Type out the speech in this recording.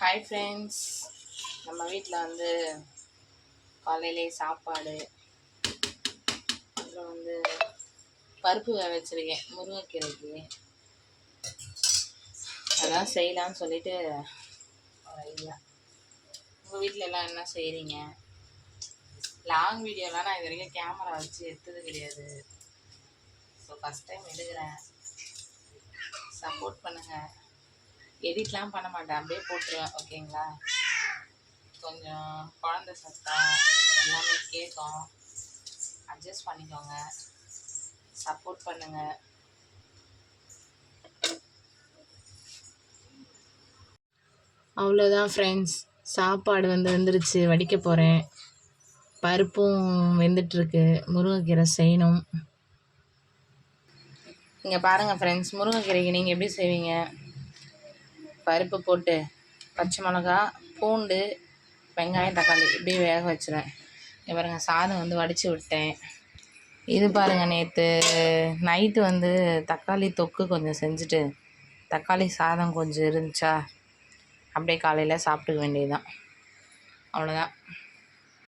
Hi friends, நம்ம வீட்டில் வந்து காலையிலே சாப்பாடு, அப்புறம் வந்து பருப்பு வேக வச்சுருக்கேன் முருங்கைக்கீரைக்கு. அதான் செய்யலான்னு சொல்லிட்டு ஒரு ஐடியா. உங்கள் வீட்டில் எல்லாம் என்ன செய்கிறீங்க? லாங் வீடியோலாம் நான் இது வரைக்கும் கேமரா வச்சு எடுத்தது கிடையாது. ஸோ ஃபஸ்ட் டைம் எடுக்கிறேன். சப்போர்ட் பண்ணுங்கள். எடிட்லாம் பண்ண மாட்டேன், அப்படியே போட்டுருவேன். ஓகேங்களா? கொஞ்சம் குழந்த சத்தம் எல்லாமே கேட்கும், அட்ஜஸ்ட் பண்ணிக்கோங்க, சப்போர்ட் பண்ணுங்கள். அவ்வளோதான் ஃப்ரெண்ட்ஸ், சாப்பாடு வந்துருச்சு, வடிக்க போகிறேன். பருப்பும் வெந்துட்டுருக்கு, முருங்கைக்கீரை செய்யணும். இங்கே பாருங்கள் ஃப்ரெண்ட்ஸ், முருங்கைக்கீரைக்கு நீங்கள் எப்படி செய்வீங்க? பருப்பு போட்டு பச்சை மிளகா, பூண்டு, வெங்காயம், தக்காளி இப்படி வேக வச்சுருவேன். பாருங்க, சாதம் வந்து வடித்து விட்டேன். இது பாருங்கள், நேற்று நைட்டு வந்து தக்காளி தொக்கு கொஞ்சம் செஞ்சுட்டு தக்காளி சாதம் கொஞ்சம் இருந்துச்சா, அப்படியே காலையில் சாப்பிட்டுக்க வேண்டியதுதான். அவ்வளோதான்.